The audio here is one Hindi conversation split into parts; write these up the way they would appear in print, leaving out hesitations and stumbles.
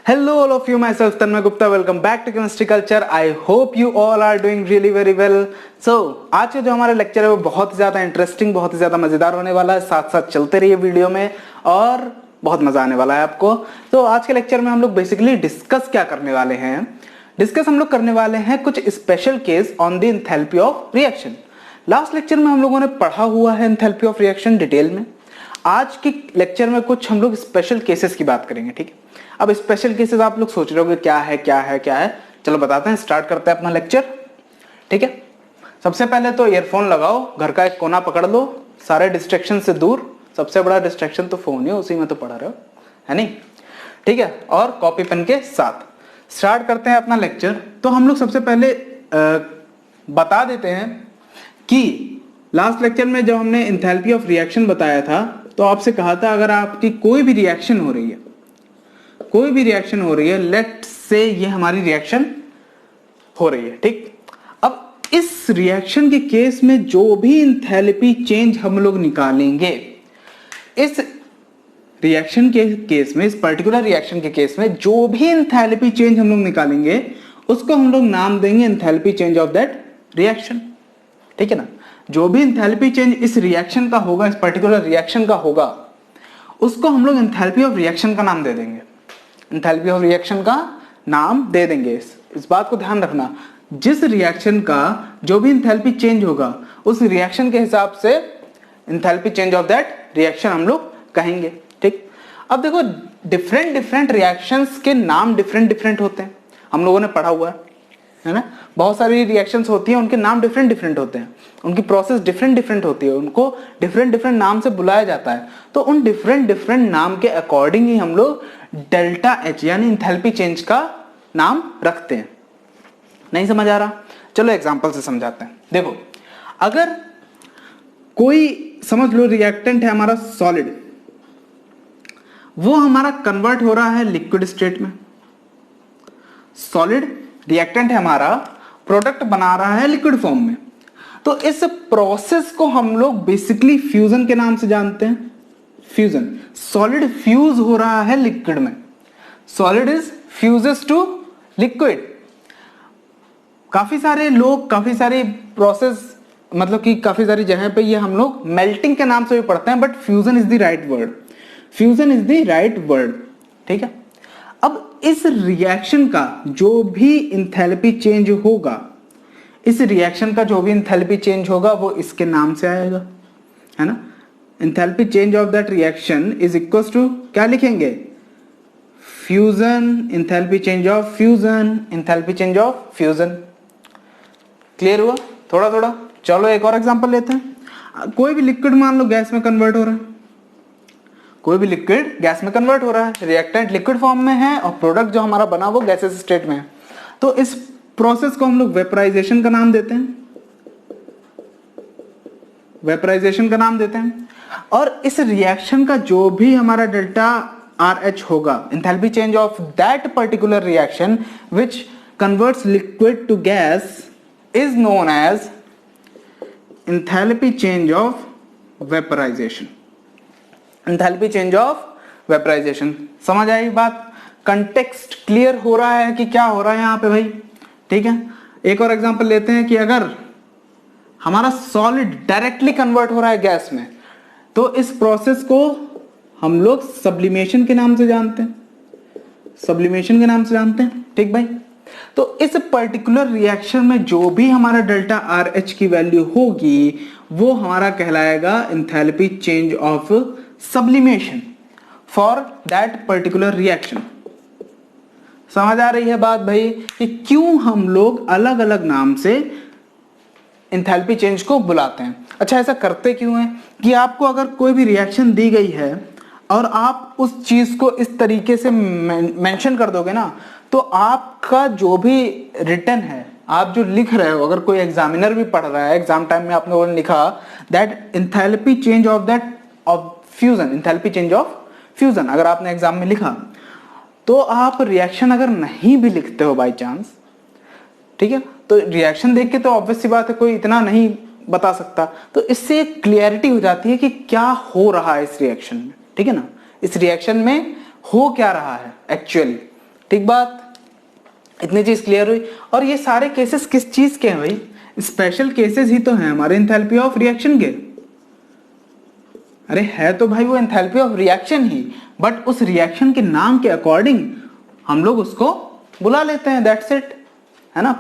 Hello all of you, myself Tanmay Gupta. Welcome back to Chemistry Culture. I hope you all are doing really very well. So आज का जो हमारा लेक्चर है वो बहुत ही ज़्यादा इंटरेस्टिंग, बहुत ही ज़्यादा मज़ेदार होने वाला है. साथ साथ चलते रहिए वीडियो में और बहुत मज़ा आने वाला है आपको. तो आज के लेक्चर में हम लोग बेसिकली डिस्कस क्या करने वाले हैं, डिस्कस हम लोग करने वाले हैं कुछ special case on the enthalpy of reaction. Last lecture में हम लोगों ने पढ़ा हुआ है एंथैल्पी ऑफ रिएक्शन डिटेल में. आज के लेक्चर में कुछ हम लोग स्पेशल केसेस की बात करेंगे. ठीक है, अब स्पेशल केसेस आप लोग सोच रहे होंगे क्या है क्या है क्या है. चलो बताते हैं, स्टार्ट करते हैं अपना लेक्चर. ठीक है, सबसे पहले तो ईयरफोन लगाओ, घर का एक कोना पकड़ लो, सारे डिस्ट्रैक्शन से दूर. सबसे बड़ा डिस्ट्रैक्शन तो फोन है, उसी में तो पढ़ा रहे हो, है नहीं. ठीक है, और कॉपी पेन के साथ स्टार्ट करते हैं अपना लेक्चर. तो हम लोग सबसे पहले बता देते हैं कि लास्ट लेक्चर में जब हमने एंथैल्पी ऑफ रिएक्शन बताया था तो आपसे कहा था अगर आपकी कोई भी रिएक्शन हो रही है, कोई भी रिएक्शन हो रही है, लेट से ये हमारी रिएक्शन हो रही है. ठीक, अब इस रिएक्शन के केस में जो भी एंथैल्पी चेंज हम लोग निकालेंगे, इस रिएक्शन के केस में, इस पर्टिकुलर रिएक्शन के केस में जो भी एंथैल्पी चेंज हम लोग निकालेंगे उसको हम लोग नाम देंगे enthalpy change of that reaction. ठीक है ना, जो भी एंथैल्पी चेंज इस रिएक्शन का होगा, इस पर्टिकुलर रिएक्शन का होगा, उसको हम लोग एंथैल्पी ऑफ रिएक्शन का नाम दे देंगे. एंथैल्पी ऑफ रिएक्शन का नाम दे देंगे. इस बात को ध्यान रखना, जिस रिएक्शन का जो भी एंथैल्पी चेंज होगा उस रिएक्शन के हिसाब से enthalpy change of that reaction हम लोग कहेंगे. ठीक, अब देखो डिफरेंट रिएक्शंस के नाम डिफरेंट होते हैं, हम लोगों ने पढ़ा हुआ है ना. बहुत सारी रिएक्शंस होती हैं, उनके नाम डिफरेंट होते हैं, उनकी प्रोसेस डिफरेंट होती है, उनको डिफरेंट नाम से बुलाया जाता है. तो उन डिफरेंट नाम के अकॉर्डिंग ही हम लोग डेल्टा एच यानी एंथैल्पी चेंज का नाम रखते हैं. नहीं समझ आ रहा? चलो एग्जांपल से समझाते हैं. देखो, अगर कोई समझ लो रिएक्टेंट है हमारा सॉलिड, वो हमारा कन्वर्ट हो रहा है लिक्विड स्टेट में. सॉलिड रिएक्टेंट है हमारा, प्रोडक्ट बना रहा है लिक्विड फॉर्म में. तो इस प्रोसेस को हम लोग बेसिकली फ्यूजन के नाम से जानते हैं. फ्यूजन, सॉलिड फ्यूज हो रहा है लिक्विड में. Solid is fuses to liquid. काफी सारे लोग काफी सारी प्रोसेस, मतलब कि काफी सारी जगह पे ये हम लोग मेल्टिंग के नाम से भी पढ़ते हैं, but fusion is the right word. Fusion is the right word. ठीक है, अब इस रिएक्शन का जो भी एंथैल्पी चेंज होगा, इस रिएक्शन का जो भी एंथैल्पी चेंज होगा वो इसके नाम से आएगा, है ना. Enthalpy change of that reaction is equals to क्या लिखेंगे? Fusion, enthalpy change of fusion, enthalpy change of fusion. Clear हुआ थोड़ा थोड़ा? चलो एक और एग्जांपल लेते हैं. कोई भी लिक्विड मान लो गैस में कन्वर्ट हो रहा है, कोई भी लिक्विड गैस में कन्वर्ट हो रहा है, रिएक्टेंट लिक्विड फॉर्म में है और प्रोडक्ट जो हमारा बना वो गैसेस स्टेट में है. तो इस प्रोसेस को हम लोग वेपराइजेशन का नाम देते हैं, वेपराइजेशन का नाम देते हैं. और इस रिएक्शन का जो भी हमारा डेल्टा आर एच होगा, enthalpy change of that particular reaction which converts liquid to gas, is known as enthalpy change of vaporisation. Enthalpy change of vaporisation. समझ आई बात? कंटेक्स्ट क्लियर हो रहा है कि क्या हो रहा है यहाँ पे भाई? ठीक है, एक और एग्जांपल लेते हैं कि अगर हमारा सॉलिड डायरेक्टली कन्वर्ट हो रहा है गैस में, तो इस प्रोसेस को हम लोग सब्लिमेशन के नाम से जानते हैं, सब्लिमेशन के नाम से जानते हैं. ठीक भाई, तो इस पर्टिकुलर रिएक्शन में जो भी हमारा डेल्टा आर एच की वैल्यू होगी वो हमारा कहलाएगा enthalpy change of sublimation for that particular reaction. समझ आ रही है बात भाई कि क्यों हम लोग अलग अलग नाम से एंथैल्पी चेंज को बुलाते हैं? अच्छा, ऐसा करते क्यों है कि आपको अगर कोई भी रिएक्शन दी गई है और आप उस चीज को इस तरीके से मेंशन कर दोगे ना, तो आपका जो भी रिटन है, आप जो लिख रहे हो, अगर कोई एग्जामिनर भी पढ़ रहा है, एग्जाम टाइम में आपने वो लिखा that enthalpy change of that of fusion, enthalpy change of fusion, अगर आपने एग्जाम में लिखा, तो आप रिएक्शन अगर नहीं भी लिखते हो बाय चांस, ठीक है, तो रिएक्शन देख के तो ऑब्वियस सी बात है कोई इतना नहीं बता सकता. तो इससे एक क्लियरिटी हो जाती है कि क्या हो रहा है इस रिएक्शन में. ठीक है ना, इस रिएक्शन में हो क्या रहा है एक्चुअली. ठीक बात, इतनी चीज क्लियर हुई। और ये सारे केसेस किस चीज के हैं भाई? स्पेशल केसेस ही तो हैं हमारे एंथैल्पी ऑफ रिएक्शन के। अरे है तो भाई वो enthalpy of reaction he, but उस रिएक्शन के नाम के अकॉर्डिंग हम लोग उसको बुला लेते हैं, दैट्स इट, है ना।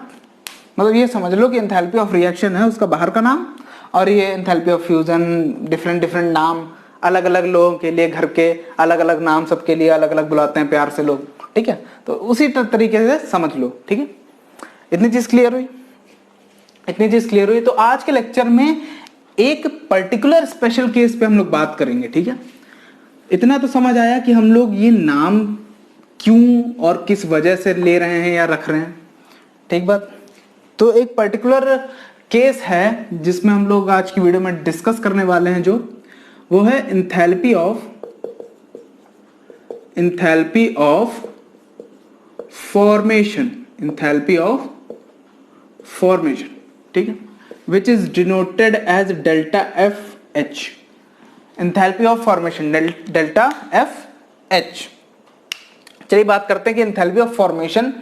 मतलब ये समझ लो कि एंथैल्पी ऑफ रिएक्शन है उसका बाहर का नाम, और ये enthalpy of fusion different different नाम, अलग अलग लोगों के लिए, घर के अलग अलग नाम, सबके लिए अलग अलग बुलाते हैं प्यार से लोग, ठीक है। तो उसी तरीके से समझ लो, ठीक है। इतनी चीज क्लियर हुई, इतनी चीज क्लियर हुई। तो आज के लेक्चर में एक पर्टिकुलर स्पेशल केस पे हम लोग बात करेंगे, ठीक है। इतना तो समझ आया कि हम लोग ये नाम क्यों और किस वजह से ले रहे हैं या रख रहे हैं, ठीक बात। तो एक पर्टिकुलर केस है जिसमें हम लोग आज की वीडियो में डिस्कस करने वाले हैं, जो वो है enthalpy of formation, enthalpy of formation, ठीक है, which is denoted as delta F H, enthalpy of formation delta F H. चलिए बात करते हैं कि एंथैल्पी ऑफ फॉर्मेशन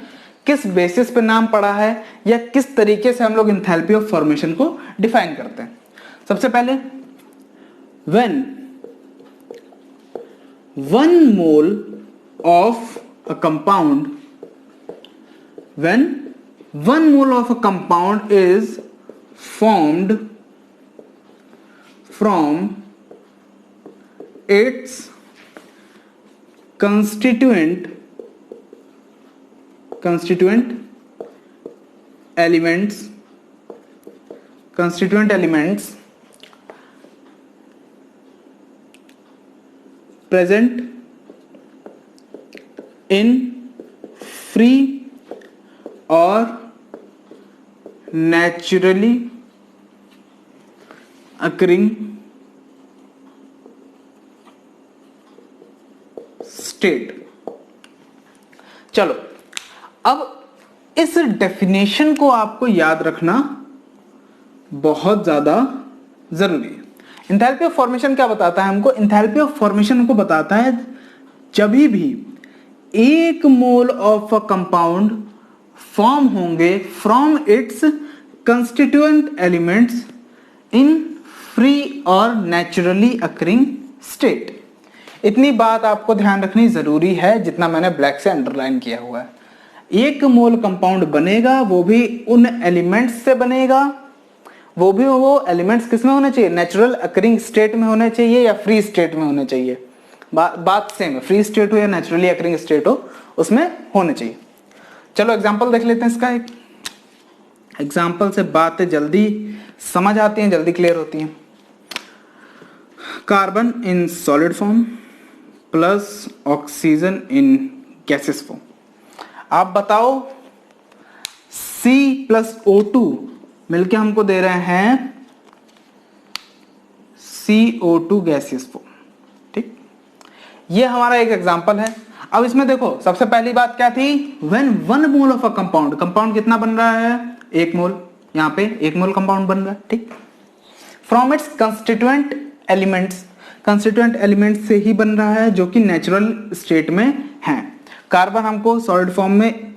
किस बेसिस पे नाम पड़ा है, या किस तरीके से हम लोग एंथैल्पी ऑफ फॉर्मेशन को डिफाइन करते हैं। सबसे पहले, when 1 mole of a compound is formed from its constituent elements present in free or naturally occurring state। चलो अब इस डेफिनेशन को आपको याद रखना बहुत ज्यादा जरूरी है। एंथैल्पी ऑफ फॉर्मेशन क्या बताता है हमको? एंथैल्पी ऑफ फॉर्मेशन हमको बताता है जब भी 1 mole of a compound form होंगे from its constituent elements in free और नेचुरली अकरिंग स्टेट। इतनी बात आपको ध्यान रखनी जरूरी है, जितना मैंने ब्लैक से अंडरलाइन किया हुआ है। 1 मोल कंपाउंड बनेगा, वो भी उन एलिमेंट्स से बनेगा, वो एलिमेंट्स किस में होने चाहिए? नेचुरल अकरिंग स्टेट में होने चाहिए या फ्री स्टेट में होने चाहिए? बात सेम है, फ्री स्टेट हो या नेचुरली अकरिंग स्टेट हो, उसमें होने चाहिए। चलो एग्जांपल देख लेते हैं इसका। एक एग्जांपल से बातें जल्दी समझ आती हैं, जल्दी क्लियर होती हैं। Carbon in solid form plus oxygen in gases form. आप बताओ C+O2 मिलके हमको दे रहे हैं CO2 गैसियस फॉर्म, ठीक। ये हमारा एक एग्जांपल है। अब इसमें देखो, सबसे पहली बात क्या थी? When 1 mole of a compound कितना बन रहा है? 1 मोल। यहां पे 1 मोल कंपाउंड बन रहा है, ठीक। फ्रॉम इट्स कंस्टिट्यूएंट एलिमेंट्स से ही बन रहा है, जो कि नेचुरल स्टेट में है। कार्बन हमको सॉलिड फॉर्म में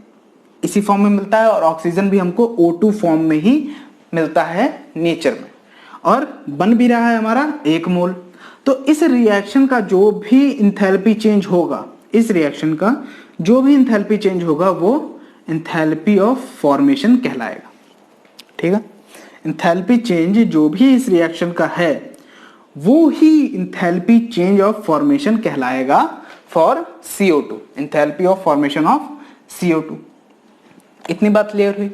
इसी फॉर्म में मिलता है, और ऑक्सीजन भी हमको O2 फॉर्म में ही मिलता है नेचर में, और बन भी रहा है हमारा 1 मोल। तो इस रिएक्शन का जो भी इंथैल्पी चेंज होगा, वो इंथैल्पी ऑफ फॉर्मेशन कहलाएगा, ठीक है। इंथैल्पी चेंज जो भी इस रिएक्शन का है, वो ही इंथैल्पी चेंज ऑफ फॉर्मेशन कहलाएगा for CO2, enthalpy of formation of CO2। इतनी बात क्लियर हुई,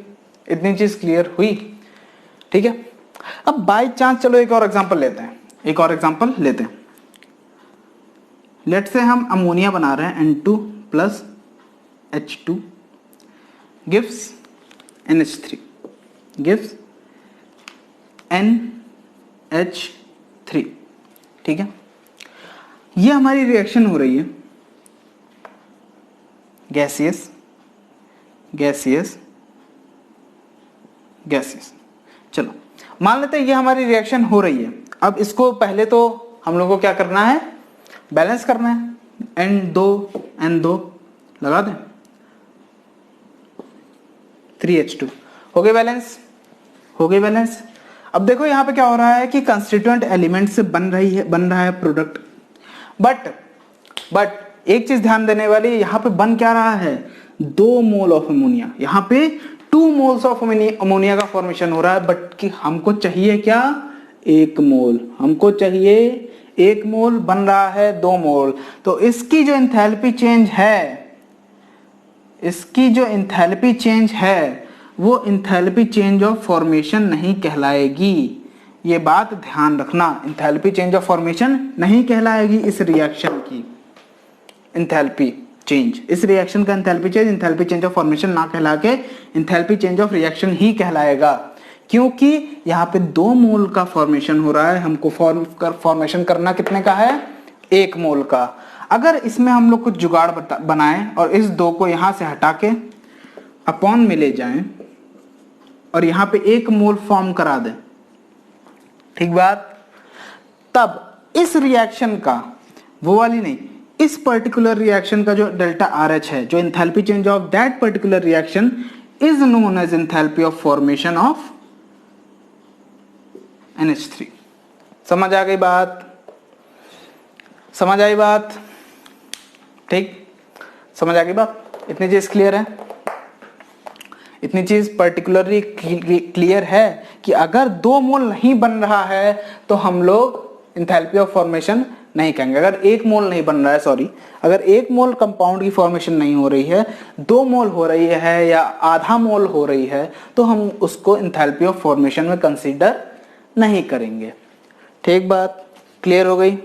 इतनी चीज क्लियर हुई, ठीक है। अब बाय चांस चलो एक और एग्जांपल लेते हैं, लेट से हम अमोनिया बना रहे हैं, N2 plus H2 gives NH3 gives NH3, ठीक है। ये हमारी रिएक्शन हो रही है गैसियस। चलो मान लेते हैं ये हमारी रिएक्शन हो रही है। अब इसको पहले तो हम लोगों को क्या करना है? बैलेंस करना है। N2 लगा दें। 3H2। हो गई बैलेंस, हो गई बैलेंस। अब देखो यहाँ पे क्या हो रहा है कि कंस्टिट्यूएंट एलिमेंट से बन रहा है प्रोडक्ट, बट एक चीज ध्यान देने वाली, यहाँ पे बन क्या रहा है, 2 मोल ऑफ अमोनिया। यहाँ पे 2 मोल्स ऑफ अमोनिया का फॉर्मेशन हो रहा है, बट कि हमको चाहिए क्या, 1 मोल। हमको चाहिए 1 मोल, बन रहा है 2 मोल। तो इसकी जो एंथैल्पी चेंज है, इसकी जो एंथैल्पी चेंज है वो एंथैल्पी चेंज ऑफ फॉर्मेशन नहीं कहलाएगी। ये बात ध्यान रखना, एंथैल्पी चेंज ऑफ फॉर्मेशन नहीं कहलाएगी इस रिएक्शन की एंथैल्पी चेंज। इस रिएक्शन का enthalpy change enthalpy change of formation ना कहला के एंथैल्पी चेंज ऑफ रिएक्शन ही कहलाएगा, क्योंकि यहाँ पे 2 मोल का फॉर्मेशन हो रहा है। हमको फॉर्मेशन करना कितने का है, 1 मोल का। अगर इसमें हम लोग कुछ जुगाड़ बनाएं और इस 2 को यहां से हटा के अपॉन में ले जाएं और यहाँ पे 1 मोल फॉर्म करा दें, ठीक बात, तब इस रिएक्शन का, वो वाली नहीं, इस पर्टिकुलर रिएक्शन का जो डेल्टा RH है, जो enthalpy change of that particular reaction is known as enthalpy of formation of NH3। समझ आ गई बात, समझ आई बात, ठीक, समझ आ गई बात। इतनी चीज क्लियर है, इतनी चीज पर्टिकुलरली क्लियर है कि अगर 2 मोल नहीं बन रहा है तो हम लोग एंथैल्पी ऑफ फॉर्मेशन नहीं कहेंगे। अगर 1 मोल नहीं बन रहा है, सॉरी, अगर 1 मोल कंपाउंड की फॉर्मेशन नहीं हो रही है, 2 मोल हो रही है या आधा मोल हो रही है, तो हम उसको एंथैल्पी ऑफ फॉर्मेशन में कंसीडर नहीं करेंगे। ठीक बात, क्लियर हो गई।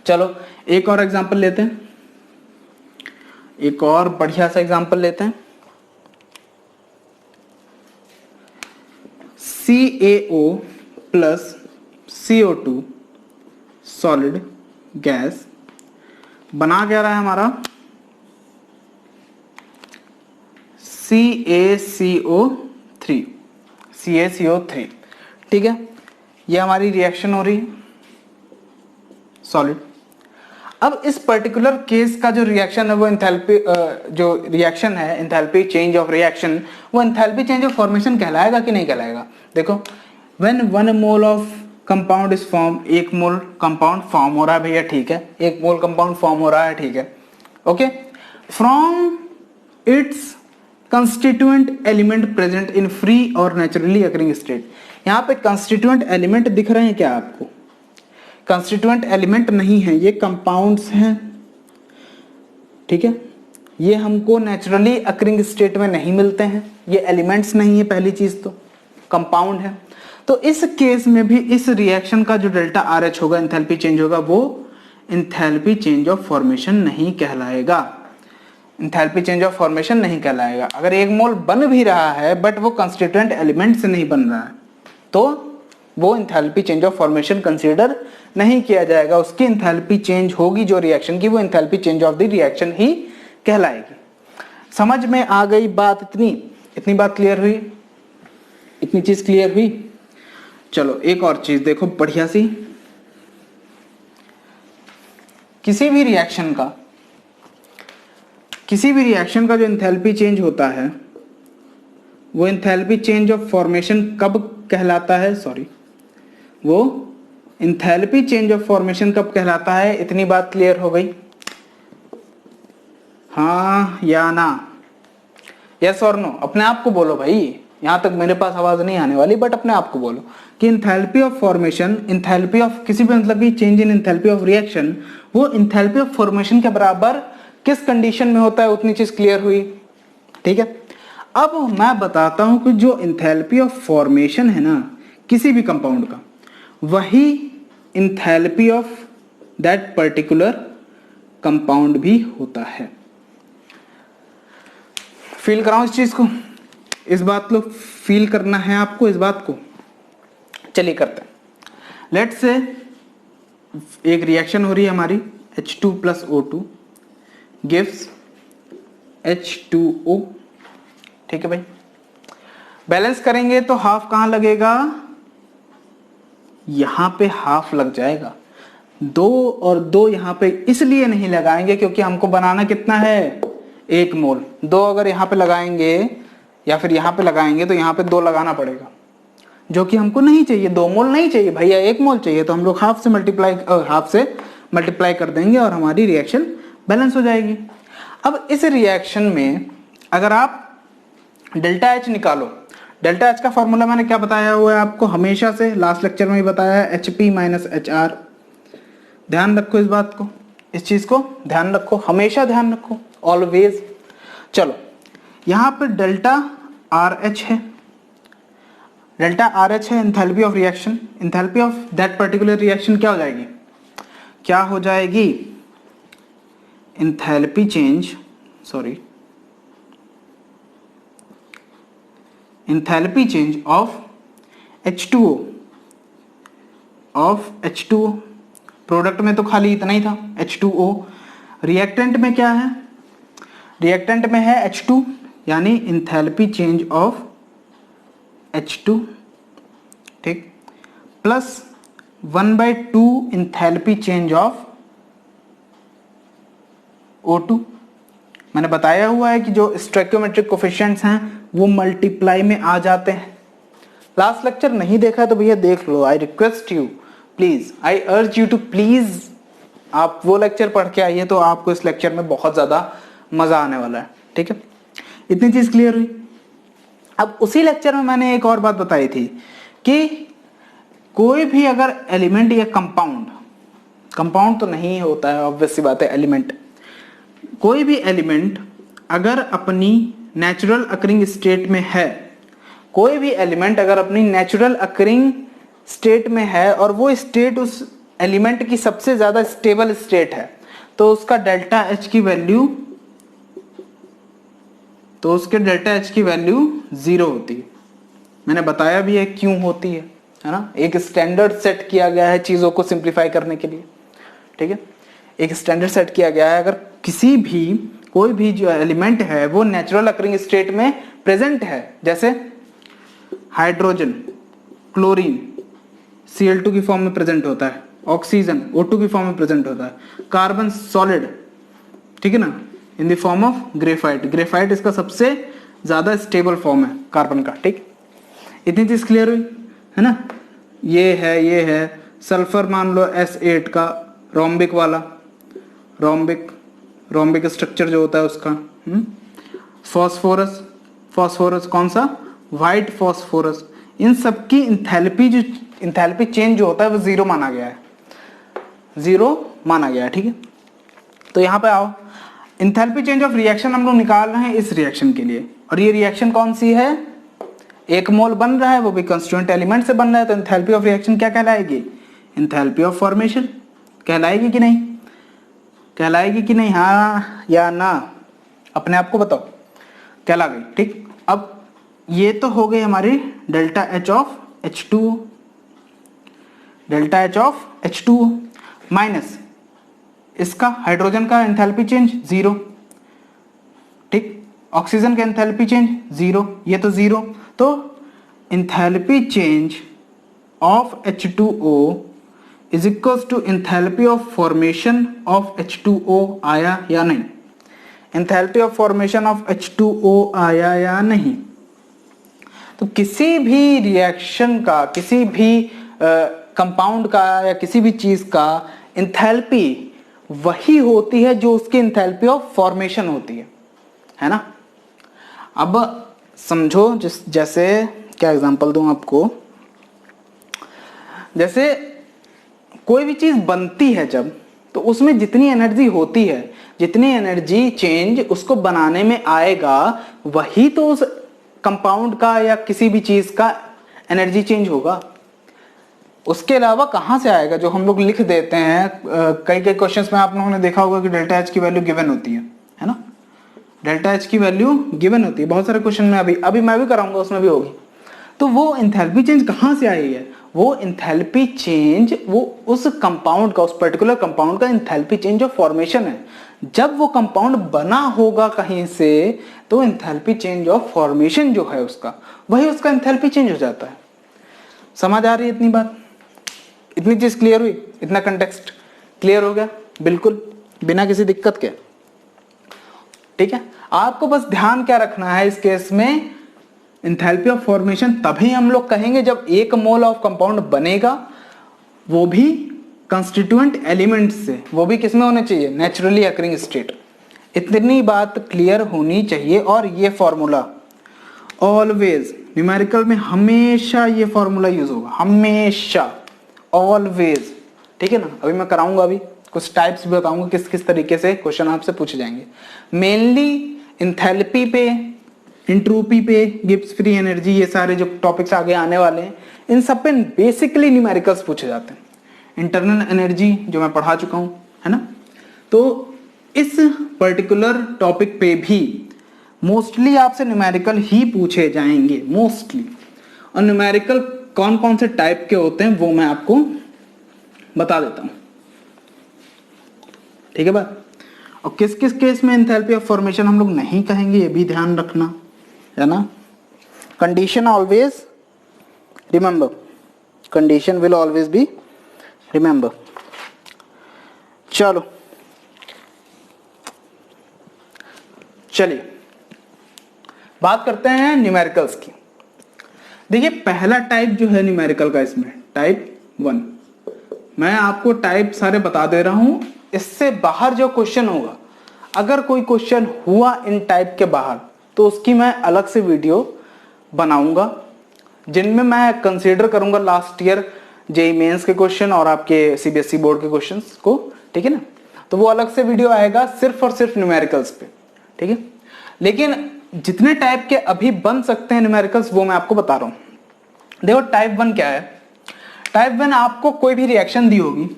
चलो एक और एग्जांपल लेते हैं, एक और बढ़िया सा एग्जांपल लेते हैं। CaO plus CO2 solid gas बना क्या रहा है हमारा, CaCO3। ठीक है, ये हमारी रिएक्शन हो रही है सॉलिड। अब इस पर्टिकुलर केस का जो रिएक्शन है वो एंथैल्पी, जो रिएक्शन है एंथैल्पी चेंज ऑफ रिएक्शन, वो एंथैल्पी चेंज ऑफ फॉर्मेशन कहलाएगा कि नहीं कहलाएगा। देखो, when 1 mole of compound is form, 1 mole compound form हो रहा है भैया, ठीक है, 1 मोल कंपाउंड फॉर्म हो रहा है, ठीक है, okay, from its constituent element present in free और नेचुरली अकरिंग स्टेट। यहाँ पे कंस्टिट्यूएंट एलिमेंट दिख रहे हैं क्या आपको, कंस्टिट्यूएंट एलिमेंट नहीं है, ये कंपाउंड्स हैं, ठीक है, ये हमको नेचुरली अकरिंग स्टेट में नहीं मिलते हैं, ये एलिमेंट्स नहीं है, पहली चीज तो कंपाउंड है। तो इस केस में भी इस रिएक्शन का जो डेल्टा RH होगा, एंथैल्पी चेंज होगा, वो एंथैल्पी चेंज ऑफ फॉर्मेशन नहीं कहलाएगा, एंथैल्पी चेंज ऑफ फॉर्मेशन नहीं कहलाएगा। अगर 1 मोल बन भी रहा है बट वो कंस्टिट्यूएंट एलिमेंट से नहीं बन रहा है, तो वो enthalpy change of formation consider नहीं किया जाएगा। उसकी एंथैल्पी चेंज होगी जो रिएक्शन की, वो enthalpy change of the reaction ही कहलाएगी। समझ में आ गई बात, इतनी बात क्लियर हुई, इतनी चीज क्लियर हुई। चलो एक और चीज देखो बढ़िया सी, किसी भी रिएक्शन का जो एंथैल्पी चेंज होता है वो एंथैल्पी चेंज ऑफ फॉर्मेशन कब कहलाता है, सॉरी, वो एंथैल्पी चेंज ऑफ फॉर्मेशन कब कहलाता है। इतनी बात क्लियर हो गई, हाँ या ना, यस और नो, अपने आप को बोलो भाई, यहां तक मेरे पास आवाज नहीं आने वाली, बट अपने आप को बोलो कि enthalpy of formation, enthalpy of किसी भी मतलब की change in enthalpy of reaction, वो एंथैल्पी ऑफ फॉर्मेशन के बराबर किस कंडीशन में होता है, उतनी चीज क्लियर हुई। ठीक है, अब मैं बताता हूं कि जो एंथैल्पी ऑफ फॉर्मेशन है ना किसी भी कंपाउंड का, वही enthalpy of that particular compound भी होता है। फील कराऊं इस चीज को, इस बात को फील करना है आपको, इस बात को। चलिए करते हैं। लेट्स से एक रिएक्शन हो रही है हमारी, H2 plus O2 gives H2O। ठीक है भाई, बैलेंस करेंगे तो हाफ कहां लगेगा, यहां पे हाफ लग जाएगा। 2 और 2 यहां पे इसलिए नहीं लगाएंगे क्योंकि हमको बनाना कितना है, 1 मोल। 2 अगर यहां पे लगाएंगे या फिर यहाँ पे लगाएंगे तो यहाँ पे 2 लगाना पड़ेगा, जो कि हमको नहीं चाहिए। 2 मोल नहीं चाहिए भैया, 1 मोल चाहिए। तो हम लोग हाफ से मल्टीप्लाई कर देंगे और हमारी रिएक्शन बैलेंस हो जाएगी। अब इस रिएक्शन में अगर आप डेल्टा एच निकालो, डेल्टा एच का फॉर्मूला मैंने क्या बताया हुआ है आपको हमेशा से, लास्ट लेक्चर में ही बताया है, HP माइनस HR। ध्यान रखो इस बात को, इस चीज को ध्यान रखो, हमेशा ध्यान रखो, ऑलवेज। चलो यहाँ पे डेल्टा RH है, डेल्टा RH है enthalpy of reaction. Enthalpy of that particular reaction क्या हो जाएगी, क्या हो जाएगी, enthalpy change, sorry, enthalpy change of H2O, product में तो खाली इतना ही था H2O। रिएक्टेंट में क्या है, रिएक्टेंट में है H2, यानी एंथैल्पी चेंज ऑफ H2, ठीक, plus 1/2 enthalpy change of O2। मैंने बताया हुआ है कि जो स्टोइकियोमेट्रिक कोफिशिएंट्स हैं वो मल्टीप्लाई में आ जाते हैं। लास्ट लेक्चर नहीं देखा तो भैया देख लो, I request you please, I urge you to please, आप वो लेक्चर पढ़ के आइए तो आपको इस लेक्चर में बहुत ज्यादा मजा आने वाला है, ठीक है। इतनी चीज क्लियर हुई। अब उसी लेक्चर में मैंने एक और बात बताई थी कि कोई भी अगर एलिमेंट या कंपाउंड तो नहीं होता है, ऑब्वियस सी बात है, एलिमेंट, कोई भी एलिमेंट अगर अपनी नेचुरल अकरिंग स्टेट में है, कोई भी एलिमेंट अगर अपनी नेचुरल अकरिंग स्टेट में है और वो स्टेट उस एलिमेंट की सबसे ज्यादा स्टेबल स्टेट है, तो उसका डेल्टा एच की वैल्यू, तो उसके डेल्टा एच की वैल्यू 0 होती है। मैंने बताया भी है क्यों होती है ना, एक स्टैंडर्ड सेट किया गया है चीजों को सिंप्लीफाई करने के लिए, ठीक है, एक स्टैंडर्ड सेट किया गया है। अगर किसी भी कोई भी जो एलिमेंट है वो नेचुरल अकरिंग स्टेट में प्रेजेंट है, जैसे हाइड्रोजन, क्लोरीन Cl2 की फॉर्म में प्रेजेंट होता है, ऑक्सीजन O2 की फॉर्म में प्रेजेंट होता है, कार्बन सॉलिड, ठीक है ना, in the form of graphite, graphite इसका सबसे ज्यादा स्टेबल फॉर्म है कार्बन का, ठीक। इतनी चीज क्लियर हुई है ना। ये है सल्फर, मान लो S8 का रोम्बिक वाला, रोम्बिक स्ट्रक्चर जो होता है उसका, फॉस्फोरस कौन सा, व्हाइट फॉस्फोरस, इन सब की इंथैल्पी चेंज जो होता है वो 0 माना गया है, 0 माना गया है, ठीक है। तो यहाँ पे आओ, इंथैल्पी चेंज ऑफ रिएक्शन हम लोग निकाल रहे हैं इस रिएक्शन के लिए, और ये रिएक्शन कौन सी है, 1 मोल बन रहा है, वो भी कंस्टिट्यूएंट एलिमेंट से बन रहा है, तो इंथैल्पी ऑफ रिएक्शन क्या कहलाएगी, इंथैल्पी ऑफ फॉर्मेशन कहलाएगी कि नहीं, कहलाएगी कि नहीं, हाँ या ना, अपने आप को बताओ, कहला गई, ठीक। अब ये तो हो गई हमारी delta H of H2O, delta H of H2O minus इसका हाइड्रोजन का एंथैल्पी चेंज 0, ठीक, ऑक्सीजन का एंथैल्पी चेंज 0, ये तो 0, तो enthalpy change of H2O is equal to enthalpy of formation of H2O, आया या नहीं, enthalpy of formation of H2O आया या नहीं। तो किसी भी रिएक्शन का, किसी भी कंपाउंड का या किसी भी चीज का एंथैल्पी वही होती है जो उसकी एंथैल्पी ऑफ फॉर्मेशन होती है ना। अब समझो, जैसे क्या एग्जांपल दूं आपको, जैसे कोई भी चीज बनती है जब, तो उसमें जितनी एनर्जी होती है, जितनी एनर्जी चेंज उसको बनाने में आएगा, वही तो उस कंपाउंड का या किसी भी चीज का एनर्जी चेंज होगा। उसके अलावा कहां से आएगा, जो हम लोग लिख देते हैं, कई क्वेश्चंस में आप लोगों ने देखा होगा कि डेल्टा एच की वैल्यू गिवन होती है ना, डेल्टा एच की वैल्यू गिवन होती है, बहुत सारे क्वेश्चन में अभी मैं भी कराऊंगा, उसमें भी होगी। तो वो एंथैल्पी चेंज कहां से आई है, वो एंथैल्पी चेंज वो उस कंपाउंड का, उस पर्टिकुलर कंपाउंड का एंथैल्पी चेंज ऑफ फॉर्मेशन है। जब वो कंपाउंड बना होगा कहीं से, तो एंथैल्पी चेंज ऑफ फॉर्मेशन जो है उसका, वही उसका एंथैल्पी चेंज हो जाता है। समझ आ रही है इतनी बात, इतनी चीज क्लियर हुई, इतना कंटेक्स्ट क्लियर हो गया बिल्कुल बिना किसी दिक्कत के, ठीक है। आपको बस ध्यान क्या रखना है इस केस में, एंथैल्पी ऑफ फॉर्मेशन तभी हम लोग कहेंगे जब 1 मोल ऑफ कंपाउंड बनेगा, वो भी कंस्टिट्यूएंट एलिमेंट से, वो भी किसमें होने चाहिए, नेचुरली अकरिंग स्टेट। इतनी बात क्लियर होनी चाहिए। और ये फॉर्मूला ऑलवेज न्यूमेरिकल में हमेशा ये फॉर्मूला यूज होगा, हमेशा, ऑलवेज, ठीक है ना। अभी मैं कराऊंगा, अभी कुछ टाइप्स भी बताऊंगा किस किस तरीके से क्वेश्चन आपसे पूछे जाएंगे। मेनली इंथैल्पी पे, इंट्रोपी पे, गिब्स फ्री एनर्जी, ये सारे जो टॉपिक्स आगे आने वाले हैं, इन सब पे बेसिकली न्यूमेरिकल्स पूछे जाते हैं। इंटरनल एनर्जी जो मैं पढ़ा चुका हूं, है ना। तो इस पर्टिकुलर टॉपिक पे भी मोस्टली आपसे न्यूमेरिकल ही पूछे जाएंगे, मोस्टली। और न्यूमेरिकल कौन कौन से टाइप के होते हैं वो मैं आपको बता देता हूं, ठीक है बात। और किस किस केस में एंथैल्पी ऑफ फॉर्मेशन हम लोग नहीं कहेंगे, ये भी ध्यान रखना, है ना। Condition always remember, condition will always be remember. चलो चलिए बात करते हैं न्यूमेरिकल्स की। देखिए पहला टाइप जो है न्यूमेरिकल का, इसमें टाइप 1, मैं आपको टाइप सारे बता दे रहा हूं। इससे बाहर जो क्वेश्चन होगा, अगर कोई क्वेश्चन हुआ इन टाइप के बाहर, तो उसकी मैं अलग से वीडियो बनाऊंगा, जिनमें मैं कंसीडर करूंगा लास्ट ईयर जेईई मेंस के क्वेश्चन और आपके सीबीएसई बोर्ड के क्वेश्चंस को, ठीक है ना। तो वो अलग से वीडियो आएगा सिर्फ और सिर्फ न्यूमेरिकल्स पे, ठीक है। लेकिन जितने टाइप के अभी बन सकते हैं न्यूमेरिकल्स वो मैं आपको बता रहा हूं। देखो टाइप 1 क्या है। टाइप 1 आपको कोई भी रिएक्शन दी होगी,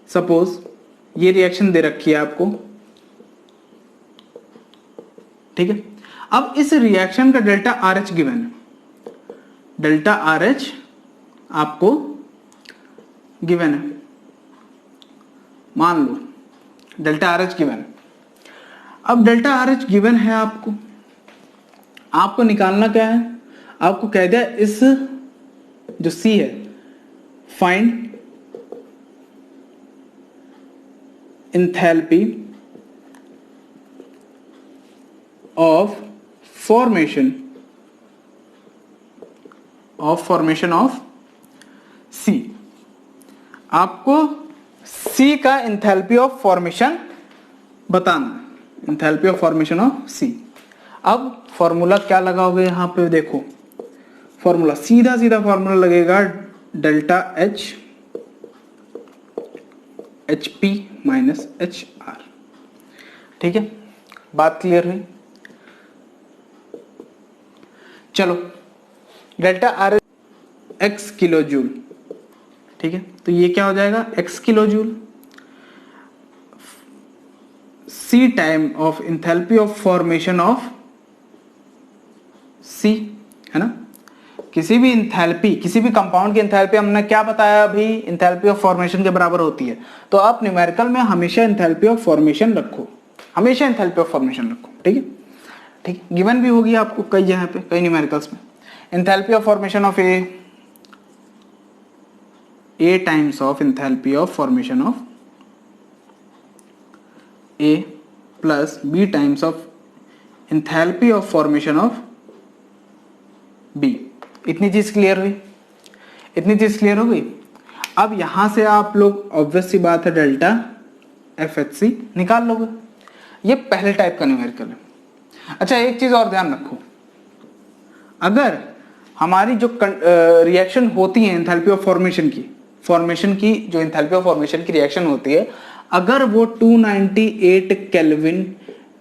सपोज ये रिएक्शन दे रखी है आपको, ठीक है। अब इस रिएक्शन का डेल्टा RH गिवन है, डेल्टा RH आपको गिवन है, मान लो डेल्टा RH गिवन है। अब डेल्टा RH गिवन है, आपको निकालना क्या है, आपको कह दिया इस जो C है, find enthalpy of formation of C। आपको C का एंथैल्पी ऑफ फॉर्मेशन बताना, enthalpy of formation of C। अब फॉर्मूला क्या लगाओगे यहां पे, देखो फॉर्मूला सीधा सीधा फॉर्मूला लगेगा, डेल्टा HP माइनस HR, ठीक है। बात क्लियर हुई। चलो delta RH x kilo joule, ठीक है। तो ये क्या हो जाएगा, x kilo joule. C time of enthalpy of formation of C, है ना। किसी भी एंथैल्पी, किसी भी कंपाउंड की एंथैल्पी हमने क्या बताया अभी, एंथैल्पी ऑफ फॉर्मेशन के बराबर होती है। तो आप न्यूमेरिकल में हमेशा एंथैल्पी ऑफ फॉर्मेशन रखो, हमेशा एंथैल्पी ऑफ फॉर्मेशन रखो, ठीक है। ठीक है, गिवन भी होगी आपको कई जगह पे, कई न्यूमेरिकल्स में। Enthalpy of formation of A times of enthalpy of formation of A plus B times of enthalpy of formation of B। इतनी चीज क्लियर हुई, इतनी चीज क्लियर हो गई। अब यहां से आप लोग ऑब्वियस सी बात है डेल्टा FHC निकाल लोगे। ये पहले टाइप का न्यूमेरिकल है। अच्छा एक चीज और ध्यान रखो, अगर हमारी जो रिएक्शन होती है एंथैल्पी ऑफ फॉर्मेशन की जो एंथैल्पी ऑफ फॉर्मेशन की रिएक्शन होती है, अगर वो 298 केल्विन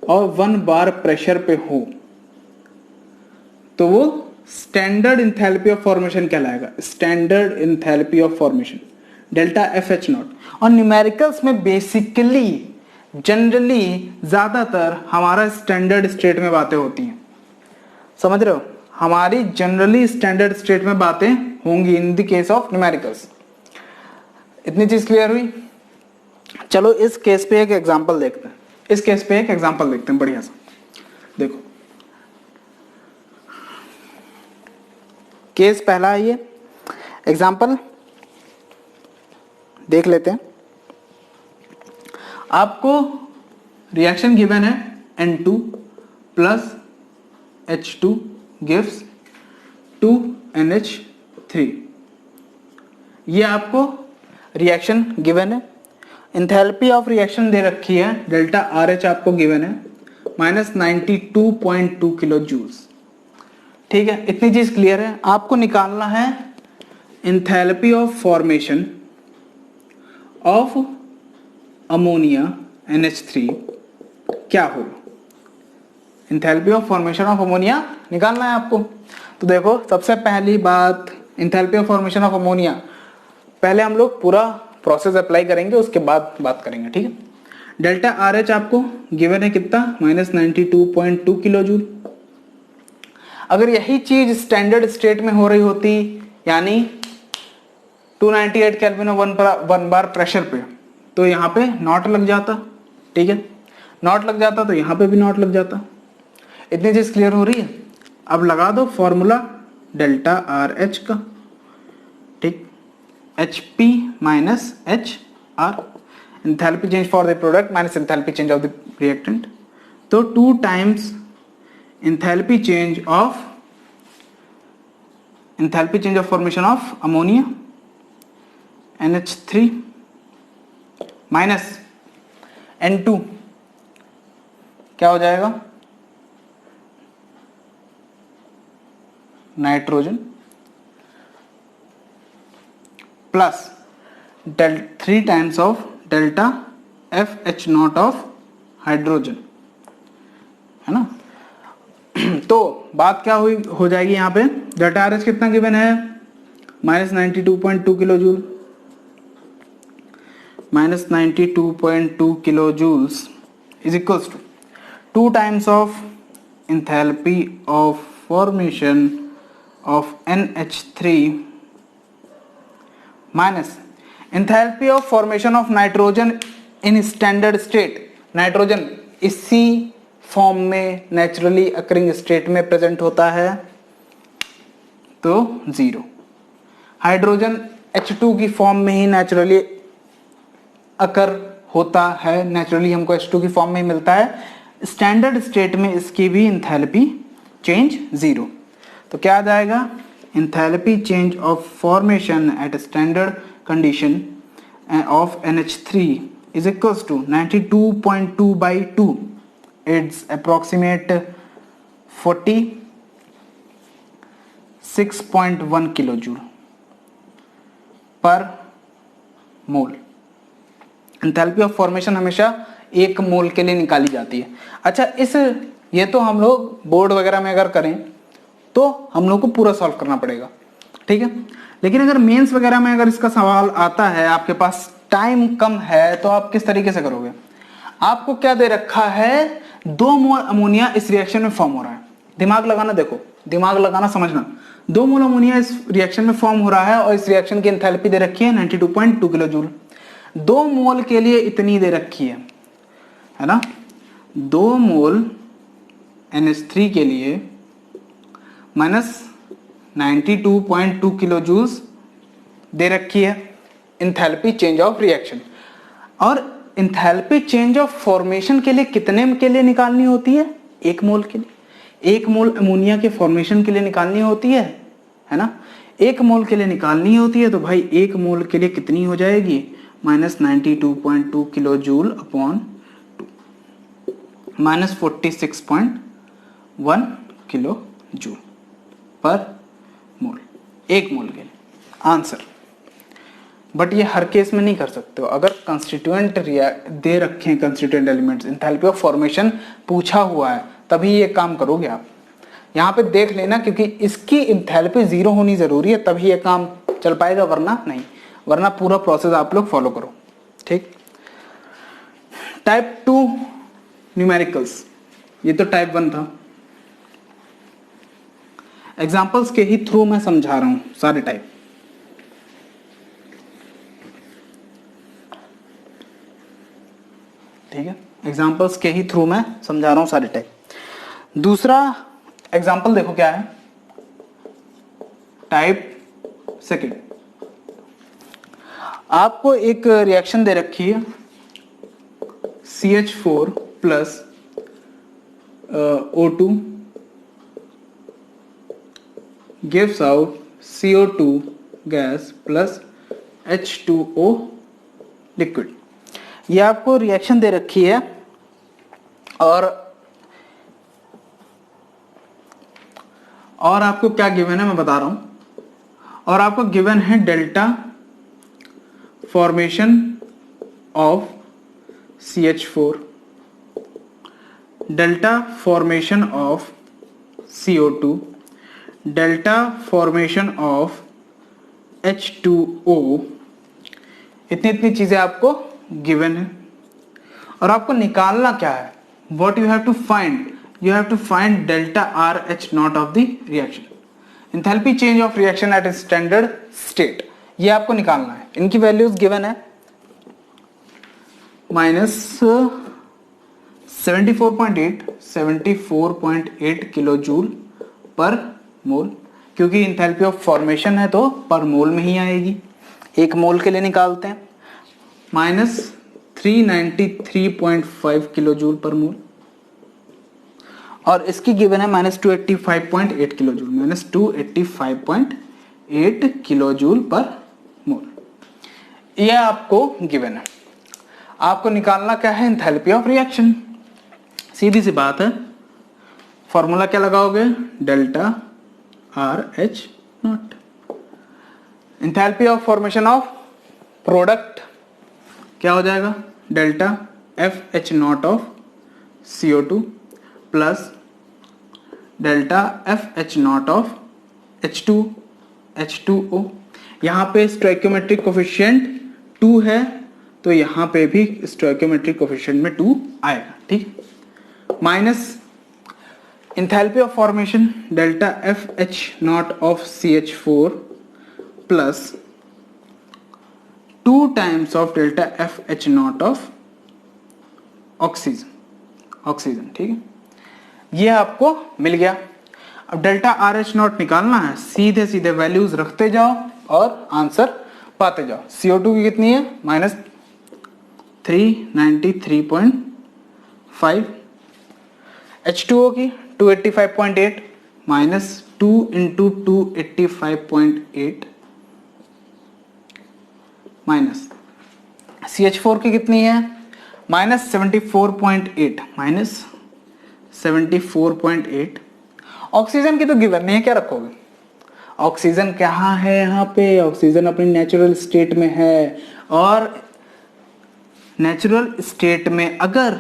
और 1 बार प्रेशर पे हो तो वो स्टैंडर्ड एंथैल्पी ऑफ फॉर्मेशन कहलाएगा, standard enthalpy of formation, delta FH not. और न्यूमेरिकल्स में बेसिकली जनरली ज्यादातर हमारा स्टैंडर्ड स्टेट में बातें होती हैं, समझ रहे हो, हमारी जनरली स्टैंडर्ड स्टेट में बातें होंगी in the case of numericals. इतनी चीज क्लियर हुई। चलो इस केस पे एक एग्जांपल देखते हैं, इस केस पे एक एग्जांपल देखते हैं बढ़िया सा। देखो केस पहला है, ये एग्जांपल देख लेते हैं। आपको रिएक्शन गिवन है N2 plus H2 gives 2NH3। ये आपको रिएक्शन गिवन है। एंथैल्पी ऑफ रिएक्शन दे रखी है, डेल्टा RH आपको गिवन है -92.2 किलो जूल्स। ठीक है, इतनी चीज क्लियर है। आपको निकालना है enthalpy of formation of ammonia NH3 क्या होगा। Enthalpy of formation of ammonia निकालना है आपको। तो देखो, सबसे पहली बात enthalpy of formation of ammonia, पहले हम लोग पूरा प्रोसेस अप्लाई करेंगे, उसके बाद बात करेंगे। ठीक है, डेल्टा RH आपको गिवन है कितना, -92.2 किलो जूल। अगर यही चीज स्टैंडर्ड स्टेट में हो रही होती, यानी 298 केल्विन और 1 बार प्रेशर पे, तो यहाँ पे नॉट लग जाता। ठीक है, नॉट लग जाता तो यहाँ पे भी नॉट लग जाता। इतनी चीज क्लियर हो रही है। अब लगा दो फॉर्मूला डेल्टा RH का। ठीक, HP minus HR, enthalpy change for the product minus enthalpy change of the reactant. तो 2 times enthalpy change of formation of ammonia NH3 minus N2 क्या हो जाएगा, nitrogen, plus 3 times of delta FH0 of hydrogen, है ना। तो बात क्या हुई हो जाएगी यहाँ पे, डेल्टा RH कितना गिवन है, -92.2 kilo joule, -92.2 kilo joules is equals to 2 times of enthalpy of formation of NH3 minus enthalpy of formation of nitrogen in standard state. Nitrogen इसी फॉर्म में नेचुरली अकरिंग स्टेट में प्रेजेंट होता है तो 0। हाइड्रोजन H2 की फॉर्म में ही नेचुरली अकर होता है, नेचुरली हमको H2 की फॉर्म में ही मिलता है। स्टैंडर्ड स्टेट में इसकी भी एंथैल्पी चेंज 0। तो क्या आ जाएगा, enthalpy change of formation at standard condition of NH3 is equals to 92.2 by 2. It's approximate 46.1 kilojoule पर मोल। एंथैल्पी ऑफ फॉर्मेशन हमेशा 1 मोल के लिए निकाली जाती है। अच्छा, ये तो हम लोग बोर्ड वगैरह में अगर करें तो हम लोग को पूरा सॉल्व करना पड़ेगा। ठीक है, लेकिन अगर मेंस वगैरह में अगर इसका सवाल आता है, आपके पास टाइम कम है, तो आप किस तरीके से करोगे। आपको क्या दे रखा है, 2 मोल अमोनिया इस रिएक्शन में फॉर्म हो रहा है। दिमाग लगाना, देखो दिमाग लगाना, समझना। 2 मोल अमोनिया इस रिएक्शन में फॉर्म हो रहा है और इस रिएक्शन की एंथैल्पी दे रखी है 92.2 किलो जूल। 2 मोल के लिए इतनी दे रखी है ना। 2 मोल NH3 के लिए -92.2 किलो जूल्स दे रखी है एंथैल्पी चेंज ऑफ रिएक्शन। और एंथैल्पी चेंज ऑफ फॉर्मेशन के लिए कितने के लिए निकालनी होती है, 1 मोल के लिए। 1 मोल अमोनिया के फॉर्मेशन के लिए निकालनी होती है ना। 1 मोल के लिए निकालनी होती है, तो भाई 1 मोल के लिए कितनी हो जाएगी, -92.2 kilo joule upon 2, -46.1 kilo joule per mole, 1 मोल के लिए आंसर। बट ये हर केस में नहीं कर सकते हो। अगर कंस्टिट्यूएंट दे रखे हैं, constituent elements, enthalpy of formation पूछा हुआ है, तभी ये काम करोगे आप। यहाँ पे देख लेना, क्योंकि इसकी एंथैल्पी 0 होनी जरूरी है, तभी ये काम चल पाएगा, वरना नहीं। वरना पूरा प्रोसेस आप लोग फॉलो करो। ठीक, टाइप 2 न्यूमेरिकल्स, ये तो टाइप 1 था। एग्जाम्पल्स के ही थ्रू मैं समझा रहा हूं सारे टाइप। ठीक है, एग्जाम्पल्स के ही थ्रू मैं समझा रहा हूं सारे टाइप। दूसरा एग्जाम्पल देखो क्या है, टाइप 2। आपको एक रिएक्शन दे रखी है CH4 plus O2 gives out CO2 gas plus H2O liquid. ये आपको रिएक्शन दे रखी है और आपको क्या गिवन है मैं बता रहा हूं। और आपको गिवन है delta formation of CH4, delta formation of CO2, delta formation of H2O, इतनी चीजें आपको गिवन है। और आपको निकालना क्या है, what you have to find, you have to find delta RH naught of the reaction, enthalpy change of reaction at standard state, ये आपको निकालना है। इनकी वैल्यूज गिवन है -74.8 किलो जूल पर मोल, क्योंकि इंथैल्पी ऑफ फॉर्मेशन है तो पर मोल में ही आएगी। एक मोल के लिए निकालते हैं -393.5 किलो जूल पर मोल, और इसकी गिवन है -285.8 kilo joule, -285.8 kilo joule per मोल। यह आपको गिवन है। आपको निकालना क्या है, एंथैल्पी ऑफ रिएक्शन। सीधी सी बात है, फॉर्मूला क्या लगाओगे, delta RH not. Enthalpy of formation of product क्या हो जाएगा, delta FH not of CO2 plus delta FH not of H2O। यहाँ पे स्टोइकियोमेट्रिक कोफिशिएंट 2 है तो यहाँ पे भी स्टोइकियोमेट्रिक कोफिशिएंट में 2 आएगा, ठीक। Minus enthalpy of formation delta FH not of CH4 plus 2 times of delta FH not of oxygen, ठीक है। ये आपको मिल गया। अब डेल्टा RH नॉट निकालना है, सीधे सीधे वैल्यूज रखते जाओ और आंसर पाते जाओ। CO2 की कितनी है, -393.5, H2O की 285.8, -2 × 285.8 माइनस CH4 की कितनी है, -74.8, -74.8। ऑक्सीजन की तो गिवन नहीं है, क्या रखोगे, ऑक्सीजन कहाँ है, यहाँ पे ऑक्सीजन अपनी नेचुरल स्टेट में है। और नेचुरल स्टेट में अगर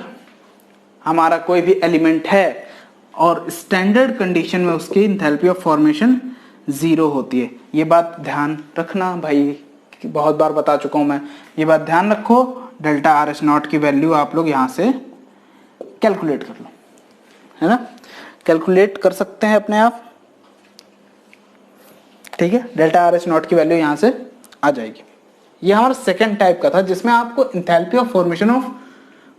हमारा कोई भी एलिमेंट है और स्टैंडर्ड कंडीशन में उसकी एंथैल्पी ऑफ फॉर्मेशन 0 होती है। ये बात ध्यान रखना भाई, बहुत बार बता चुका हूं मैं, ये बात ध्यान रखो। डेल्टा RH नॉट की वैल्यू आप लोग यहां से कैलकुलेट कर लो, है ना, कैलकुलेट कर सकते हैं अपने आप, ठीक है। डेल्टा RH नॉट की वैल्यू यहां से आ जाएगी। ये हमारा सेकेंड टाइप का था जिसमें आपको enthalpy of formation of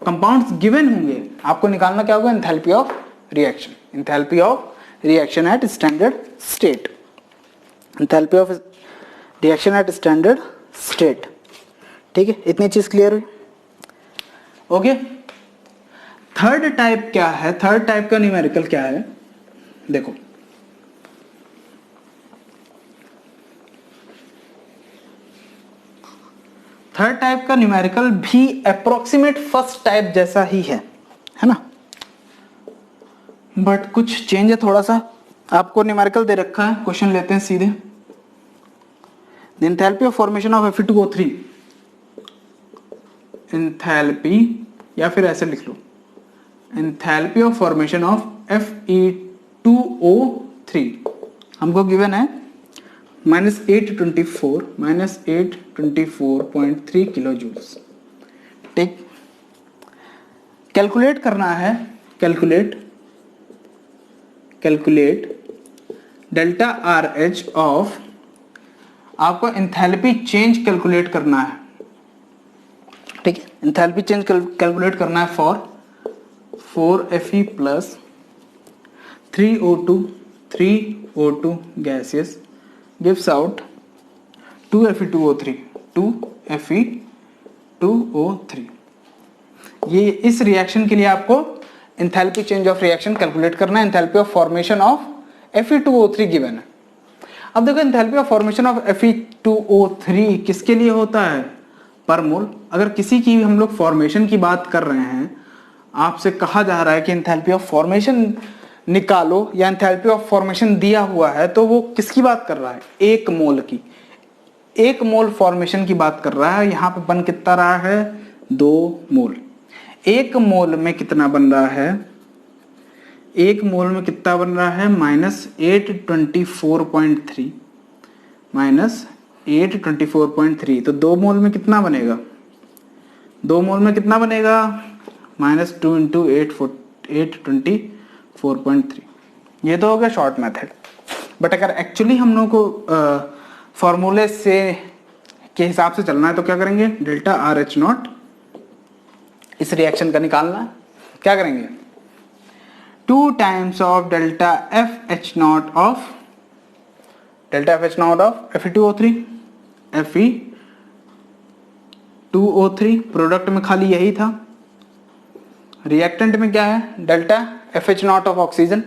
compounds given होंगे, आपको निकालना क्या होगा, enthalpy of reaction, enthalpy of reaction at standard state, enthalpy of reaction at standard state, ठीक है। इतनी चीज क्लियर हुई, ओके। थर्ड टाइप क्या है, थर्ड टाइप का न्यूमेरिकल क्या है, देखो थर्ड टाइप का न्यूमेरिकल भी अप्रोक्सीमेट फर्स्ट टाइप जैसा ही है ना, बट कुछ चेंज है थोड़ा सा। आपको न्यूमेरिकल दे रखा है, क्वेश्चन लेते हैं सीधे। The enthalpy of formation of Fe2O3, enthalpy या फिर ऐसे लिख लो, enthalpy of formation of Fe2O3 हमको गिवन है -824.3 किलो जूल्स, ठीक। कैलकुलेट करना है, कैलकुलेट डेल्टा RH ऑफ, आपको एंथैल्पी चेंज कैलकुलेट करना है, ठीक है। एंथैल्पी चेंज कैलकुलेट करना है for 4Fe plus 3O2 gaseous gives out 2Fe2O3, 2Fe2O3। ये इस रिएक्शन के लिए आपको enthalpy change of reaction calculate करना है। Enthalpy of formation of Fe2O3 given है, अब देखो enthalpy of formation of Fe2O3 किसके लिए होता है? पर मोल। अगर किसी की हम लोग फॉर्मेशन की बात कर रहे हैं, आपसे कहा जा रहा है कि एंथैल्पी ऑफ फॉर्मेशन निकालो या एंथैल्पी ऑफ फॉर्मेशन दिया हुआ है, तो वो किसकी बात कर रहा है? 1 मोल की। 1 मोल फॉर्मेशन की बात कर रहा है। यहाँ पे बन कितना रहा है? 2 मोल। 1 मोल में कितना बन रहा है? 1 मोल में कितना बन रहा है? -824.3 -824.3। तो 2 मोल में कितना बनेगा? 2 मोल में कितना बनेगा? -2 × 824.3। ये तो हो गया शॉर्ट मेथड। बट अगर एक्चुअली हम लोग को फॉर्मूले से के हिसाब से चलना है तो क्या करेंगे? डेल्टा RH0 इस रिएक्शन का निकालना है। क्या करेंगे? 2 times of delta FH0 of Fe2O3 Fe2O3 product में खाली यही था। रिएक्टेंट में क्या है? Delta FH0 of oxygen,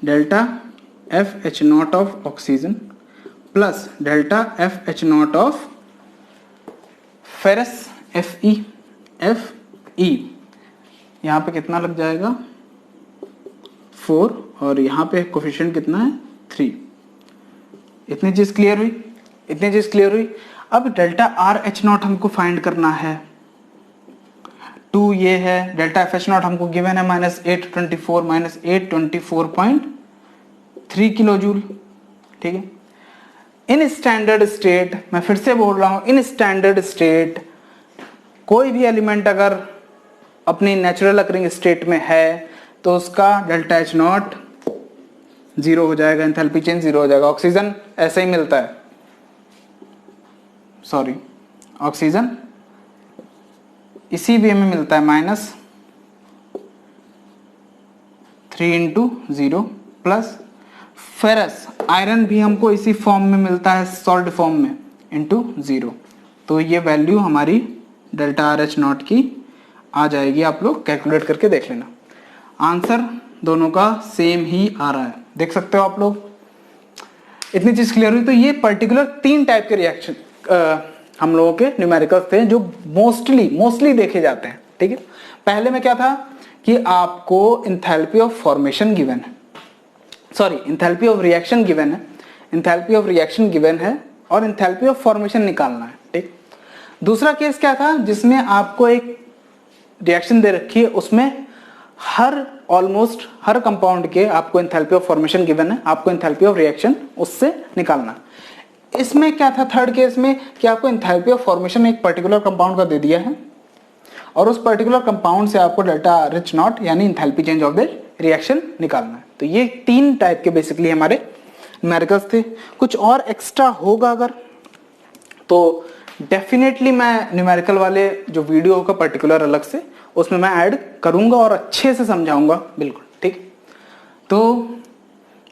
delta FH0 of oxygen plus delta FH0 of ferrous Fe। यहाँ पे कितना लग जाएगा? 4 और यहाँ पे कोफिशिएंट कितना है? 3। इतनी चीज क्लियर हुई? इतनी चीज क्लियर हुई। अब डेल्टा RH0 हमको फाइंड करना है। 2 ये है, डेल्टा FH0 हमको गिवन है -824 किलो जूल। ठीक है। इन स्टैंडर्ड स्टेट, मैं फिर से बोल रहा हूं, इन स्टैंडर्ड स्टेट कोई भी एलिमेंट अगर अपनी नेचुरल अकरिंग स्टेट में है तो उसका डेल्टा H0 0 हो जाएगा, एंथैल्पी चेंज 0 हो जाएगा। ऑक्सीजन ऐसे ही मिलता है, सॉरी, ऑक्सीजन इसी वे में मिलता है -3 × 0 प्लस फेरस आयरन भी हमको इसी फॉर्म में मिलता है, सॉल्ट फॉर्म में, इंटू 0। तो ये वैल्यू हमारी डेल्टा RH0 की आ जाएगी। आप लोग कैलकुलेट करके देख लेना। आंसर दोनों का सेम ही आ रहा है, देख सकते हो आप लोग। इतनी चीज क्लियर हुई। तो ये पर्टिकुलर 3 टाइप के रिएक्शन हम लोगों के न्यूमेरिकल्स थे जो मोस्टली देखे जाते हैं। ठीक है। पहले में क्या था कि आपको एंथैल्पी ऑफ फॉर्मेशन गिवन है, sorry enthalpy of reaction given है, एंथैल्पी ऑफ रिएक्शन गिवन है और एंथैल्पी ऑफ फॉर्मेशन निकालना है। ठीक। दूसरा केस क्या था जिसमें आपको एक रिएक्शन दे रखी है, उसमें ऑलमोस्ट हर कंपाउंड के आपको एंथैल्पी ऑफ फॉर्मेशन गिवन है, आपको एंथैल्पी ऑफ रिएक्शन उससे निकालना। इसमें क्या था थर्ड केस में कि आपको एंथैल्पी ऑफ फॉर्मेशन एक पर्टिकुलर कंपाउंड का दे दिया है और उस पर्टिकुलर कंपाउंड से आपको डेल्टा RH0 यानी enthalpy change of the reaction निकालना है। तो ये 3 टाइप के बेसिकली हमारे न्यूमेरिकल्स थे। कुछ और एक्स्ट्रा होगा अगर तो डेफिनेटली मैं न्यूमेरिकल वाले जो वीडियो होगा पर्टिकुलर अलग से उसमें मैं ऐड करूंगा और अच्छे से समझाऊंगा, बिल्कुल। ठीक। तो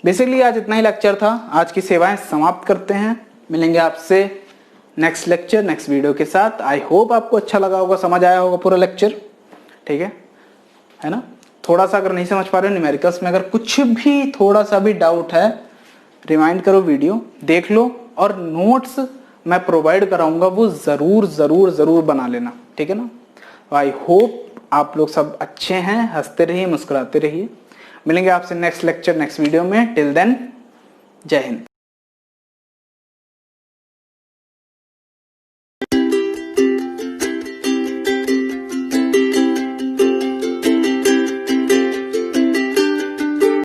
बेसिकली आज इतना ही लेक्चर था। आज की सेवाएं समाप्त करते हैं। मिलेंगे आपसे नेक्स्ट लेक्चर, नेक्स्ट वीडियो के साथ। आई होप आपको अच्छा लगा होगा, समझ आया होगा पूरा लेक्चर। ठीक है ना। थोड़ा सा अगर नहीं समझ पा रहे हो न्यूमेरिकल्स में, अगर कुछ भी थोड़ा सा भी डाउट है, रिमाइंड करो, वीडियो देख लो और नोट्स मैं प्रोवाइड कराऊंगा, वो जरूर बना लेना। ठीक है ना। आई होप आप लोग सब अच्छे हैं, हंसते रहिए, मुस्कुराते रहिए। मिलेंगे आपसे नेक्स्ट लेक्चर, नेक्स्ट वीडियो में। टिल देन, जय हिंद।